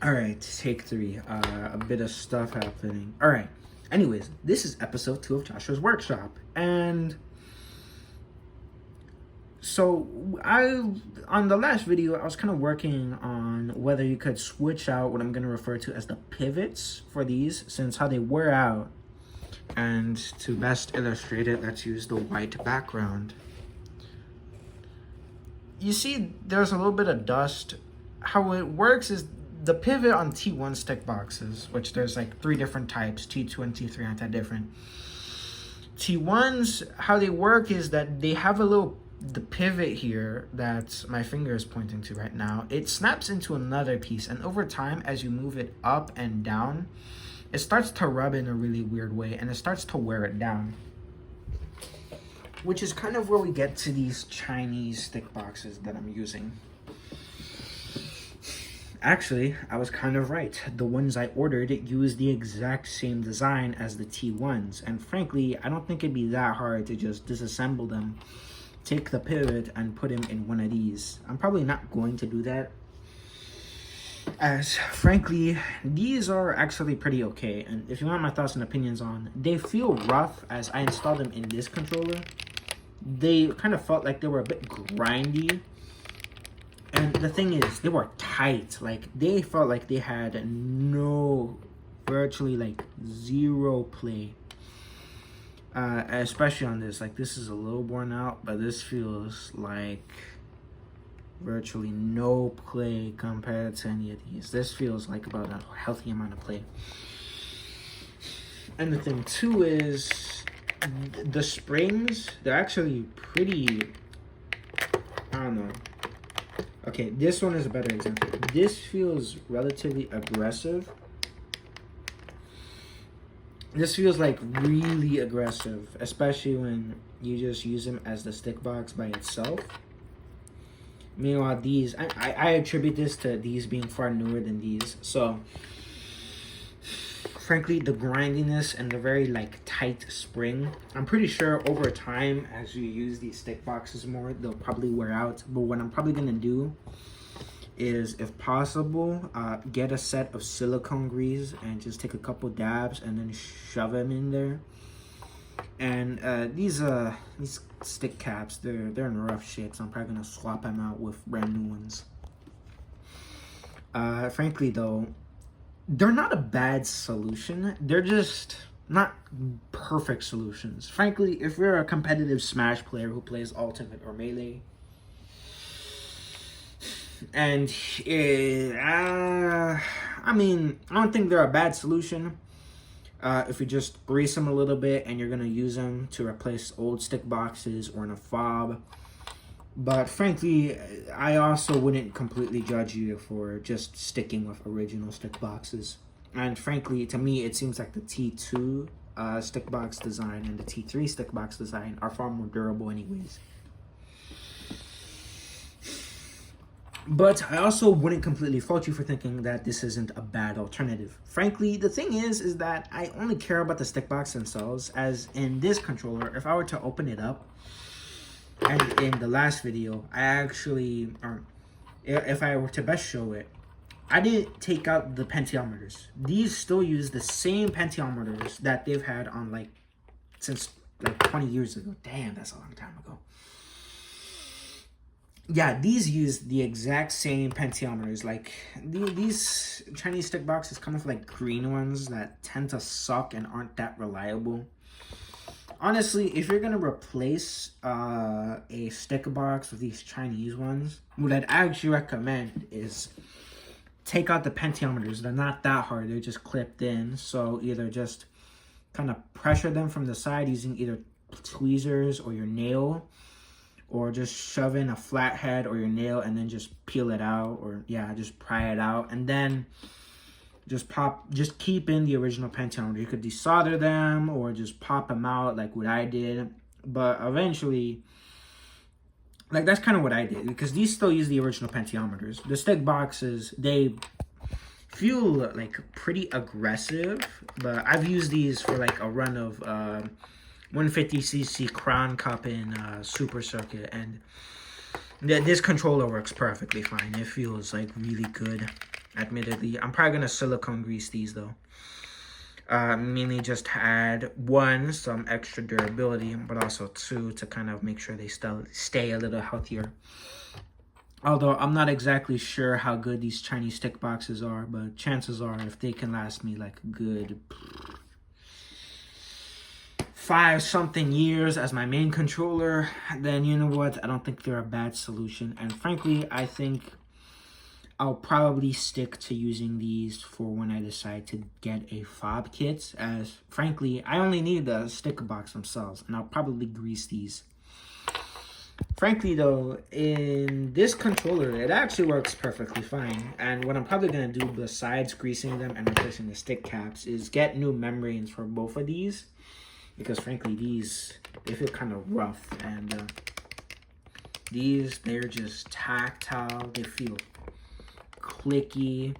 All right, take three. A bit of stuff happening. All right. Anyways, this is episode 2 of Joshua's workshop, and so I on the last video I was kind of working on whether you could switch out what I'm going to refer to as the pivots for these, since how they wear out. And to best illustrate it, let's use the white background. You see there's a little bit of dust. How it works is the pivot on T1 stick boxes, which there's like 3 different types, T2 and T3 aren't that different. T1s, how they work is that they have the pivot here that my finger is pointing to right now. It snaps into another piece, and over time, as you move it up and down, it starts to rub in a really weird way, and it starts to wear it down. Which is kind of where we get to these Chinese stick boxes that I'm using. Actually, I was kind of right. The ones I ordered use the exact same design as the T1s, and frankly, I don't think it'd be that hard to just disassemble them, take the pivot, and put them in one of these. I'm probably not going to do that, as frankly, these are actually pretty okay, and if you want my thoughts and opinions on, they feel rough as I installed them in this controller. They kind of felt like they were a bit grindy. And the thing is, they were tight. Like, they felt like they had virtually like zero play. Especially on this. Like, this is a little worn out, but this feels like virtually no play compared to any of these. This feels like about a healthy amount of play. And the thing too is, the springs, they're actually pretty, I don't know. Okay, this one is a better example. This feels relatively aggressive. This feels like really aggressive, especially when you just use them as the stick box by itself. Meanwhile, these, I attribute this to these being far newer than these. So, frankly, the grindiness and the very like tight spring, I'm pretty sure over time as you use these stick boxes more, they'll probably wear out. But what I'm probably gonna do is, if possible, get a set of silicone grease and just take a couple dabs and then shove them in there. And these stick caps, they're in rough shape, so I'm probably gonna swap them out with brand new ones. Frankly though, they're not a bad solution. They're just not perfect solutions. Frankly, if you're a competitive Smash player who plays Ultimate or Melee, and I mean, I don't think they're a bad solution. If you just grease them a little bit and you're gonna use them to replace old stick boxes or in a fob. But frankly, I also wouldn't completely judge you for just sticking with original stick boxes. And frankly, to me, it seems like the T2 stick box design and the T3 stick box design are far more durable anyways. But I also wouldn't completely fault you for thinking that this isn't a bad alternative. Frankly, the thing is that I only care about the stick box themselves, as in this controller, if I were to open it up, and in the last video, I actually, or if I were to best show it, I didn't take out the potentiometers. These still use the same potentiometers that they've had on like, since like 20 years ago. Damn, that's a long time ago. Yeah, these use the exact same potentiometers. Like, these Chinese stick boxes come with like green ones that tend to suck and aren't that reliable. Honestly, if you're gonna replace a stick box with these Chinese ones, what I'd actually recommend is take out the potentiometers. They're not that hard, they're just clipped in. So either just kind of pressure them from the side using either tweezers or your nail, or just shove in a flathead or your nail and then just peel it out, or yeah, just pry it out, and then just keep in the original potentiometer. You could desolder them or just pop them out like what I did. But eventually, like, that's kind of what I did, because these still use the original potentiometers. The stick boxes, they feel like pretty aggressive, but I've used these for like a run of 150cc Crown Cup in Super Circuit, and this controller works perfectly fine. It feels like really good. admittedly. I'm probably gonna silicone grease these though. Mainly just add one, some extra durability, but also two, to kind of make sure they still stay a little healthier. Although I'm not exactly sure how good these Chinese stick boxes are, but chances are if they can last me like a good 5-something years as my main controller, then you know what? I don't think they're a bad solution. And frankly, I think I'll probably stick to using these for when I decide to get a fob kit, as frankly, I only need the sticker box themselves, and I'll probably grease these. Frankly though, in this controller, it actually works perfectly fine. And what I'm probably going to do besides greasing them and replacing the stick caps is get new membranes for both of these. Because frankly, these, they feel kind of rough. And these, they're just tactile. They feel clicky.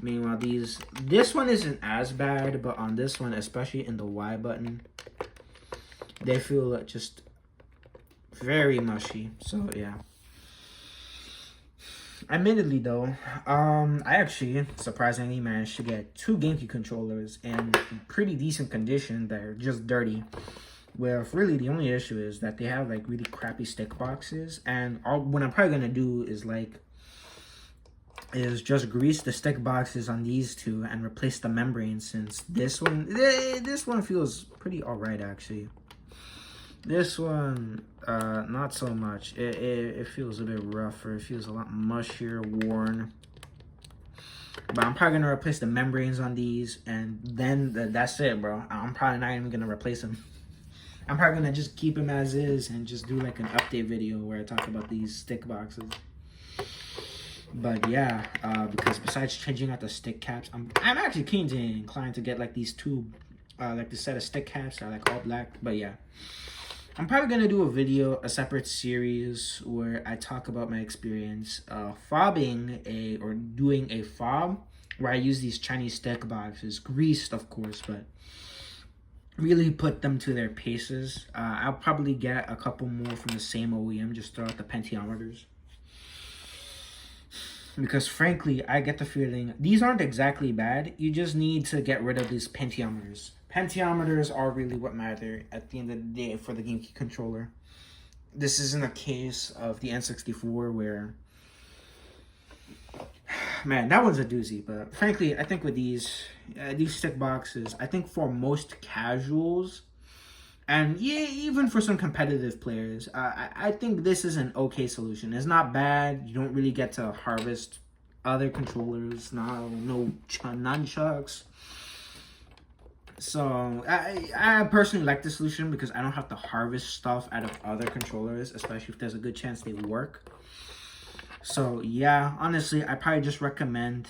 Meanwhile, this one isn't as bad, but on this one, especially in the Y button, they feel just very mushy. So yeah. Admittedly though, I actually surprisingly managed to get 2 GameCube controllers in pretty decent condition. They're just dirty. Where really the only issue is that they have like really crappy stick boxes, and what I'm probably gonna do is just grease the stick boxes on these two and replace the membrane, since this one feels pretty alright actually. This one, not so much. It feels a bit rougher. It feels a lot mushier, worn. But I'm probably gonna replace the membranes on these, and then that's it, bro. I'm probably not even gonna replace them. I'm probably gonna just keep them as is and just do like an update video where I talk about these stick boxes. But yeah, because besides changing out the stick caps, I'm actually keen to inclined to get like these two, like the set of stick caps that are like all black. But yeah, I'm probably gonna do a video, a separate series where I talk about my experience fobbing or doing a fob, where I use these Chinese stick boxes, greased of course, but really put them to their paces. I'll probably get a couple more from the same OEM, just throw out the pentiometers. Because frankly, I get the feeling these aren't exactly bad. You just need to get rid of these pentiometers. Pentiometers are really what matter at the end of the day for the GameCube controller. This isn't a case of the N64 where, man, that one's a doozy. But frankly, I think with these stick boxes, I think for most casuals, and yeah, even for some competitive players, I think this is an okay solution. It's not bad. You don't really get to harvest other controllers. No nunchucks. So I personally like the solution because I don't have to harvest stuff out of other controllers, especially if there's a good chance they work. So yeah, honestly, I probably just recommend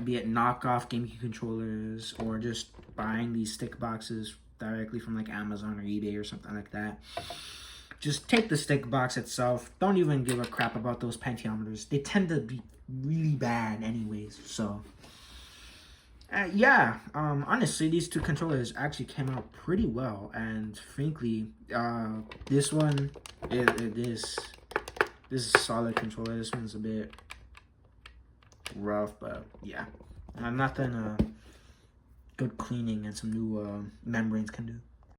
be it knockoff GameCube controllers or just buying these stick boxes directly from like Amazon or eBay or something like that. Just take the stick box itself. Don't even give a crap about those pentiometers. They tend to be really bad anyways. So yeah, honestly, these two controllers actually came out pretty well. And frankly, this one, this is a solid controller. This one's a bit rough, but yeah, nothing good cleaning and some new membranes can do.